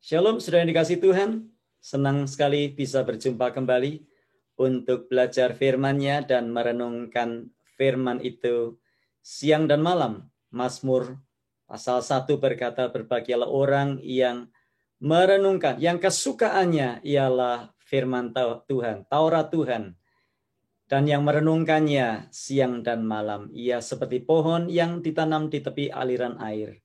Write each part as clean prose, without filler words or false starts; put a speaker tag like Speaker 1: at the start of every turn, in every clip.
Speaker 1: Shalom, saudara yang dikasih Tuhan. Senang sekali bisa berjumpa kembali untuk belajar firman-Nya dan merenungkan firman itu siang dan malam. Mazmur pasal 1 berkata, berbahagialah orang yang merenungkan, yang kesukaannya ialah firman Tuhan, Taurat Tuhan, dan yang merenungkannya siang dan malam. Ia seperti pohon yang ditanam di tepi aliran air,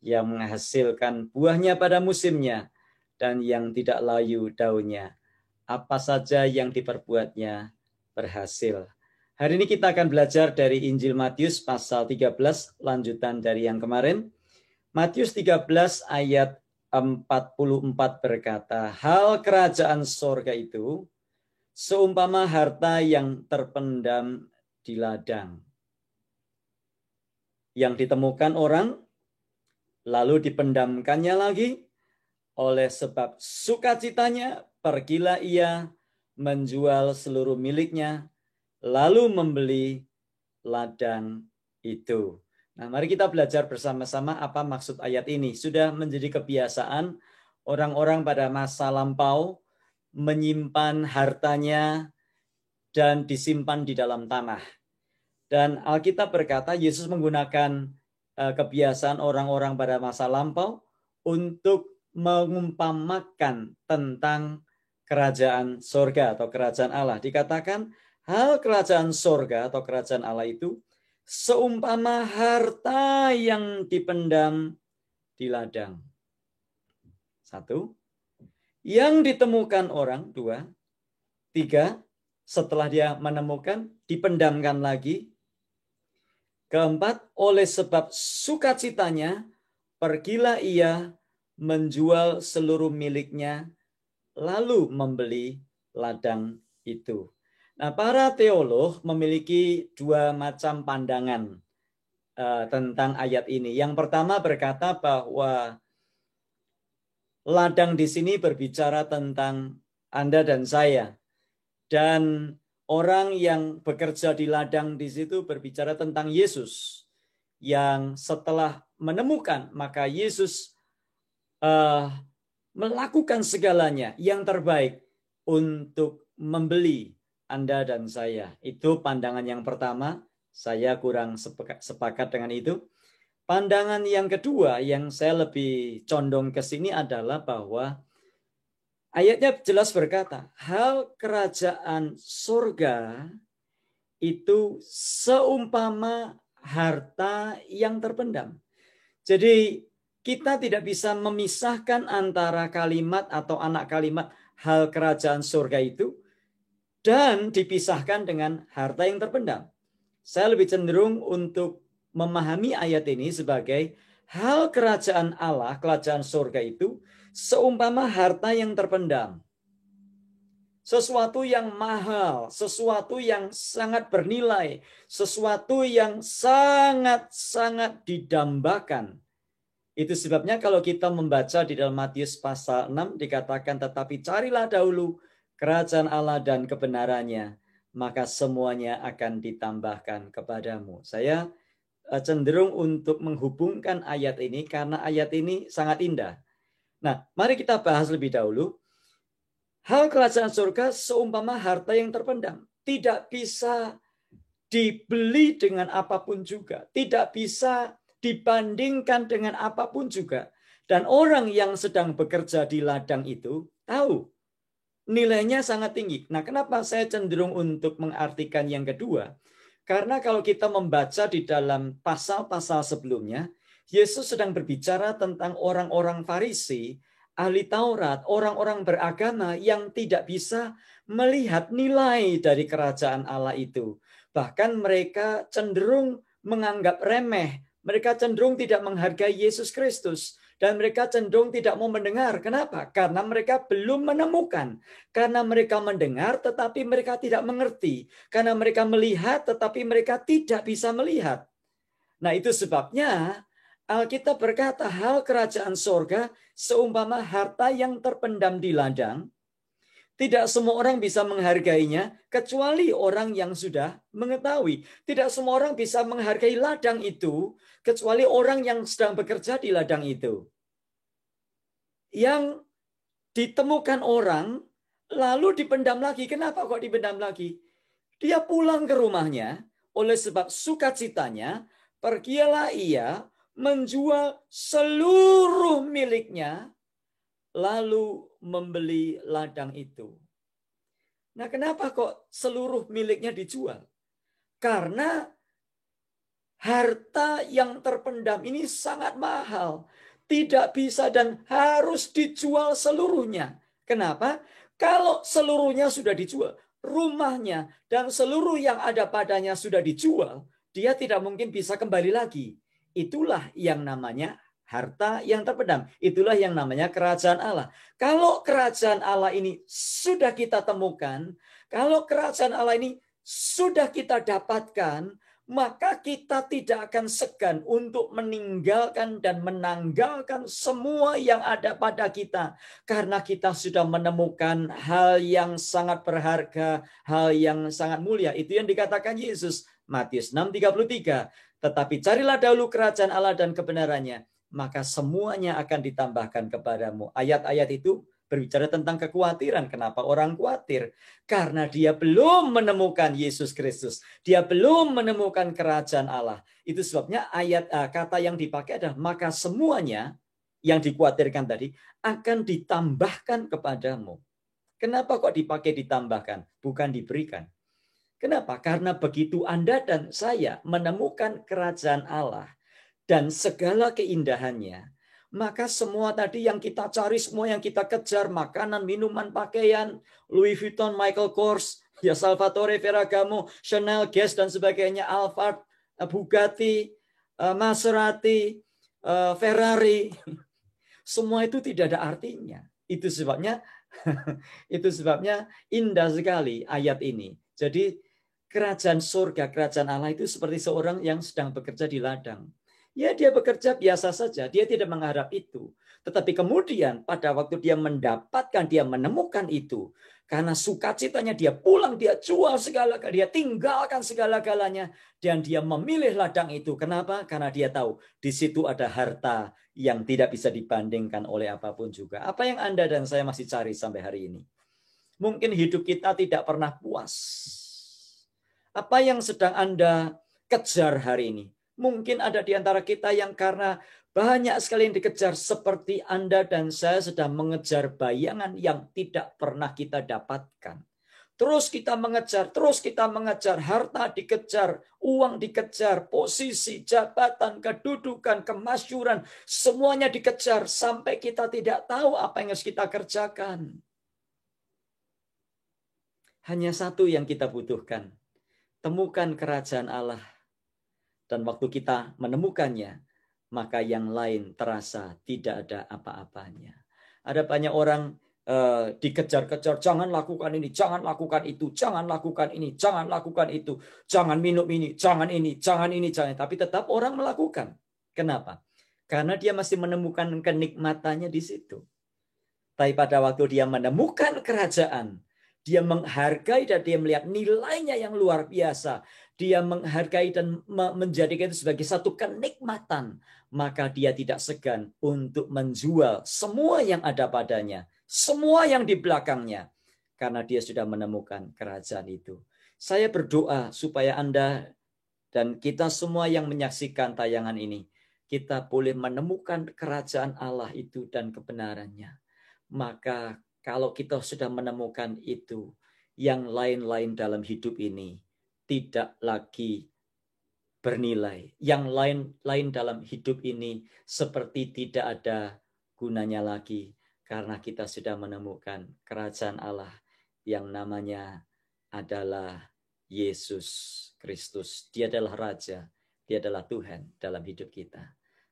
Speaker 1: yang menghasilkan buahnya pada musimnya, dan yang tidak layu daunnya. Apa saja yang diperbuatnya berhasil. Hari ini kita akan belajar dari Injil Matius pasal 13, lanjutan dari yang kemarin. Matius 13 ayat 44 berkata, hal kerajaan sorga itu seumpama harta yang terpendam di ladang, yang ditemukan orang, lalu dipendamkannya lagi. Oleh sebab sukacitanya, pergilah ia menjual seluruh miliknya, lalu membeli ladang itu. Nah, mari kita belajar bersama-sama apa maksud ayat ini. Sudah menjadi kebiasaan orang-orang pada masa lampau menyimpan hartanya dan disimpan di dalam tanah. Dan Alkitab berkata Yesus menggunakan kebiasaan orang-orang pada masa lampau untuk mengumpamakan tentang kerajaan sorga atau kerajaan Allah. Dikatakan hal kerajaan sorga atau kerajaan Allah itu seumpama harta yang dipendam di ladang. 1. Yang ditemukan orang. 2. 3. Setelah dia menemukan, dipendamkan lagi. 4. Oleh sebab sukacitanya, pergilah ia menjual seluruh miliknya, lalu membeli ladang itu. Nah, para teolog memiliki dua macam pandangan tentang ayat ini. Yang pertama berkata bahwa ladang di sini berbicara tentang Anda dan saya. Dan orang yang bekerja di ladang di situ berbicara tentang Yesus. Yang setelah menemukan, maka Yesus melakukan segalanya yang terbaik untuk membeli Anda dan saya. Itu pandangan yang pertama. Saya kurang sepakat dengan itu. Pandangan yang kedua yang saya lebih condong ke sini adalah bahwa ayatnya jelas berkata, hal kerajaan surga itu seumpama harta yang terpendam. Jadi kita tidak bisa memisahkan antara kalimat atau anak kalimat hal kerajaan surga itu dan dipisahkan dengan harta yang terpendam. Saya lebih cenderung untuk memahami ayat ini sebagai hal kerajaan Allah, kerajaan surga itu seumpama harta yang terpendam. Sesuatu yang mahal, sesuatu yang sangat bernilai, sesuatu yang sangat-sangat didambakan. Itu sebabnya kalau kita membaca di dalam Matius pasal 6 dikatakan, tetapi carilah dahulu kerajaan Allah dan kebenarannya, maka semuanya akan ditambahkan kepadamu. Saya cenderung untuk menghubungkan ayat ini karena ayat ini sangat indah. Nah, mari kita bahas lebih dahulu. Hal kerajaan surga seumpama harta yang terpendam. Tidak bisa dibeli dengan apapun juga. Tidak bisa dibandingkan dengan apapun juga. Dan orang yang sedang bekerja di ladang itu tahu nilainya sangat tinggi. Nah, kenapa saya cenderung untuk mengartikan yang kedua? Karena kalau kita membaca di dalam pasal-pasal sebelumnya, Yesus sedang berbicara tentang orang-orang Farisi, ahli Taurat, orang-orang beragama yang tidak bisa melihat nilai dari kerajaan Allah itu. Bahkan mereka cenderung menganggap remeh. Mereka cenderung tidak menghargai Yesus Kristus. Dan mereka cenderung tidak mau mendengar. Kenapa? Karena mereka belum menemukan. Karena mereka mendengar tetapi mereka tidak mengerti. Karena mereka melihat tetapi mereka tidak bisa melihat. Nah, itu sebabnya Alkitab berkata hal kerajaan sorga seumpama harta yang terpendam di ladang. Tidak semua orang bisa menghargainya kecuali orang yang sudah mengetahui. Tidak semua orang bisa menghargai ladang itu kecuali orang yang sedang bekerja di ladang itu. yang ditemukan orang, lalu dipendam lagi. Kenapa kok dipendam lagi? Dia pulang ke rumahnya, oleh sebab sukacitanya, pergilah ia menjual seluruh miliknya, lalu membeli ladang itu. Nah, kenapa kok seluruh miliknya dijual? Karena harta yang terpendam ini sangat mahal. Tidak bisa dan harus dijual seluruhnya. Kenapa? Kalau seluruhnya sudah dijual, rumahnya dan seluruh yang ada padanya sudah dijual, dia tidak mungkin bisa kembali lagi. Itulah yang namanya harta yang terpendam. Itulah yang namanya kerajaan Allah. Kalau kerajaan Allah ini sudah kita temukan, kalau kerajaan Allah ini sudah kita dapatkan, maka kita tidak akan segan untuk meninggalkan dan menanggalkan semua yang ada pada kita. Karena kita sudah menemukan hal yang sangat berharga, hal yang sangat mulia. Itu yang dikatakan Yesus. Matius 6:33. Tetapi carilah dahulu kerajaan Allah dan kebenarannya, maka semuanya akan ditambahkan kepadamu. Ayat-ayat itu berbicara tentang kekhawatiran. Kenapa orang khawatir? Karena dia belum menemukan Yesus Kristus. Dia belum menemukan kerajaan Allah. Itu sebabnya kata yang dipakai adalah maka semuanya yang dikhawatirkan tadi akan ditambahkan kepadamu. Kenapa kok dipakai ditambahkan? Bukan diberikan. Kenapa? Karena begitu Anda dan saya menemukan kerajaan Allah dan segala keindahannya, maka semua tadi yang kita cari, semua yang kita kejar, makanan, minuman, pakaian, Louis Vuitton, Michael Kors, ya Salvatore Ferragamo, Chanel, Guess, dan sebagainya, Alphard, Bugatti, Maserati, Ferrari, semua itu tidak ada artinya. Itu sebabnya indah sekali ayat ini. Jadi kerajaan surga, kerajaan Allah itu seperti seorang yang sedang bekerja di ladang. Ya, dia bekerja biasa saja, dia tidak mengharap itu. Tetapi kemudian pada waktu dia mendapatkan, dia menemukan itu, karena sukacitanya dia pulang, dia jual segala-galanya, dia tinggalkan segala-galanya, dan dia memilih ladang itu. Kenapa? Karena dia tahu di situ ada harta yang tidak bisa dibandingkan oleh apapun juga. Apa yang Anda dan saya masih cari sampai hari ini? Mungkin hidup kita tidak pernah puas. Apa yang sedang Anda kejar hari ini? Mungkin ada di antara kita yang karena banyak sekali yang dikejar, seperti Anda dan saya sedang mengejar bayangan yang tidak pernah kita dapatkan. Terus kita mengejar, harta dikejar, uang dikejar, posisi, jabatan, kedudukan, kemasyhuran, semuanya dikejar sampai kita tidak tahu apa yang harus kita kerjakan. Hanya satu yang kita butuhkan, temukan kerajaan Allah. Dan waktu kita menemukannya, maka yang lain terasa tidak ada apa-apanya. Ada banyak orang dikejar-kejar, jangan lakukan ini, jangan lakukan itu, jangan lakukan ini, jangan lakukan itu, jangan minum ini, jangan ini, jangan ini, jangan. Tapi tetap orang melakukan. Kenapa? Karena dia masih menemukan kenikmatannya di situ. Tapi pada waktu dia menemukan kerajaan, dia menghargai dan dia melihat nilainya yang luar biasa. Dia menghargai dan menjadikan itu sebagai satu kenikmatan. Maka dia tidak segan untuk menjual semua yang ada padanya. Semua yang di belakangnya. Karena dia sudah menemukan kerajaan itu. Saya berdoa supaya Anda dan kita semua yang menyaksikan tayangan ini, kita boleh menemukan kerajaan Allah itu dan kebenarannya. Maka kalau kita sudah menemukan itu, yang lain-lain dalam hidup ini tidak lagi bernilai. Yang lain-lain dalam hidup ini seperti tidak ada gunanya lagi. Karena kita sudah menemukan kerajaan Allah yang namanya adalah Yesus Kristus. Dia adalah Raja, dia adalah Tuhan dalam hidup kita.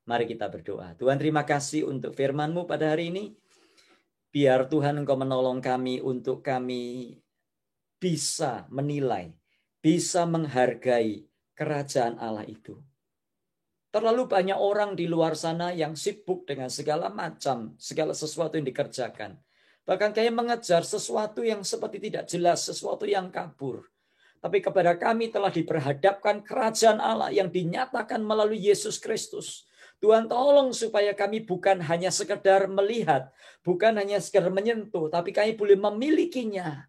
Speaker 1: Mari kita berdoa. Tuhan, terima kasih untuk firman-Mu pada hari ini. Biar Tuhan Engkau menolong kami untuk kami bisa menilai, bisa menghargai kerajaan Allah itu. Terlalu banyak orang di luar sana yang sibuk dengan segala macam, segala sesuatu yang dikerjakan. Bahkan kayak mengejar sesuatu yang seperti tidak jelas, sesuatu yang kabur. Tapi kepada kami telah diperhadapkan kerajaan Allah yang dinyatakan melalui Yesus Kristus. Tuhan tolong supaya kami bukan hanya sekedar melihat, bukan hanya sekedar menyentuh, tapi kami boleh memilikinya.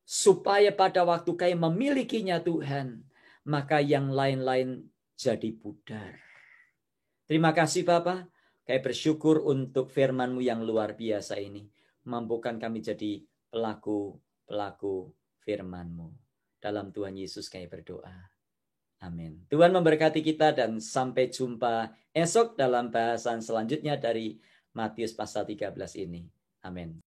Speaker 1: Supaya pada waktu kami memilikinya Tuhan, maka yang lain-lain jadi pudar. Terima kasih Bapa. Kami bersyukur untuk firman-Mu yang luar biasa ini. Mampukan kami jadi pelaku firman-Mu. Dalam Tuhan Yesus kami berdoa. Amin. Tuhan memberkati kita dan sampai jumpa esok dalam bahasan selanjutnya dari Matius pasal 13 ini. Amin.